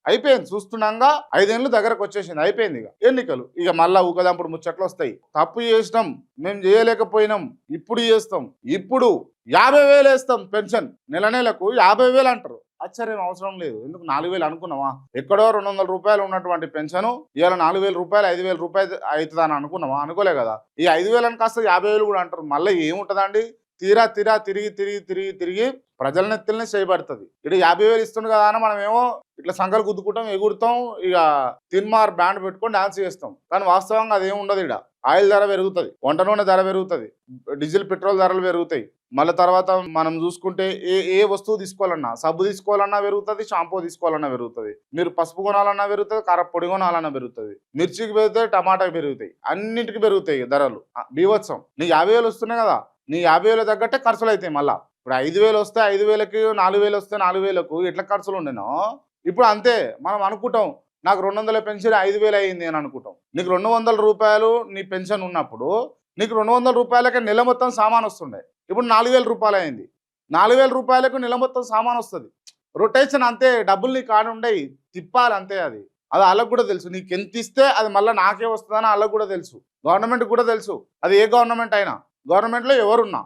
అయిపోయింది. చూస్తున్నాంగా 5 ఏళ్ళు దగ్గరకు వచ్చేసింది. అయిపోయింది ఇక ఎన్నికలు. ఇక మళ్ళా ఊకదంపుడు ముచ్చట్లు వస్తాయి. తప్పు చేసినాం, మేము చేయలేకపోయినాం, ఇప్పుడు చేస్తాం. ఇప్పుడు 50,000 వేస్తాం పెన్షన్. నెల నెలకు 50,000 అంటారు. ఆశ్చర్యం అవసరం లేదు. ఎందుకు 4,000 అనుకున్నావా? ఎక్కడో 200 రూపాయలు ఉన్నటువంటి పెన్షన్ ఇవాళ 4,000 రూపాయలు 5,000 రూపాయలు అవుతుందని అనుకున్నావా? అనుకోలే కదా. ఈ 5,000 కాస్త 50,000 కూడా అంటారు. మళ్ళీ ఏముంటదండి? తీరా తీరా తిరిగి తిరిగి తిరిగి తిరిగి ప్రజల నెత్తిల్ని చేయబడుతుంది. ఇటు 50,000 ఇస్తుంది కదా అని మనమేమో ఇట్లా సంకలు గుద్దుకుంటాం, ఎగురుతాం, ఇక తిన్మార్ బ్యాండ్ పెట్టుకొని డాన్స్ చేస్తాం. కానీ వాస్తవంగా అదేం ఉండదు. ఇక్కడ ఆయిల్ ధర పెరుగుతుంది, వంట నూనె ధర పెరుగుతుంది, డీజిల్ పెట్రోల్ ధరలు పెరుగుతాయి. మళ్ళీ తర్వాత మనం చూసుకుంటే ఏ వస్తువు తీసుకోవాలన్నా, సబ్బు తీసుకోవాలన్నా పెరుగుతుంది, షాంపూ తీసుకోవాలన్నా పెరుగుతుంది, మీరు పసుపు కొనాలన్నా పెరుగుతుంది, కారపొడి కొనాలన్నా పెరుగుతుంది, మిర్చికి పెరుగుతాయి, టమాటాకి పెరుగుతాయి, అన్నింటికి పెరుగుతాయి ధరలు. బీభత్సం. నీకు 50,000 వస్తున్నాయి కదా, నీ 50,000 తగ్గట్టే ఖర్చులు అవుతాయి. మళ్ళీ ఇప్పుడు 5,000 వస్తే 5,000కి, 4,000 వస్తే 4,000కు ఎట్లా ఖర్చులు ఉండేనో ఇప్పుడు అంతే. మనం అనుకుంటాం నాకు 200 పెన్షన్ 5,000 అయింది అని అనుకుంటాం. నీకు 200 రూపాయలు నీ పెన్షన్ ఉన్నప్పుడు నీకు 200 రూపాయలకే నెల మొత్తం సామాన్ వస్తుండే. ఇప్పుడు 4,000 రూపాయలు అయింది. 4,000 రూపాయలకు నెల మొత్తం సామాన్ వస్తుంది. రొటేషన్ అంతే. డబ్బులు నీకు కాని ఉండయి, తిప్పాలి అంతే. అది వాళ్ళకు కూడా తెలుసు. నీకు ఎంత ఇస్తే అది మళ్ళీ నాకే వస్తుందని వాళ్ళకు కూడా తెలుసు, గవర్నమెంట్కి కూడా తెలుసు. అది ఏ గవర్నమెంట్ అయినా, గవర్నమెంట్లో ఎవరున్నా.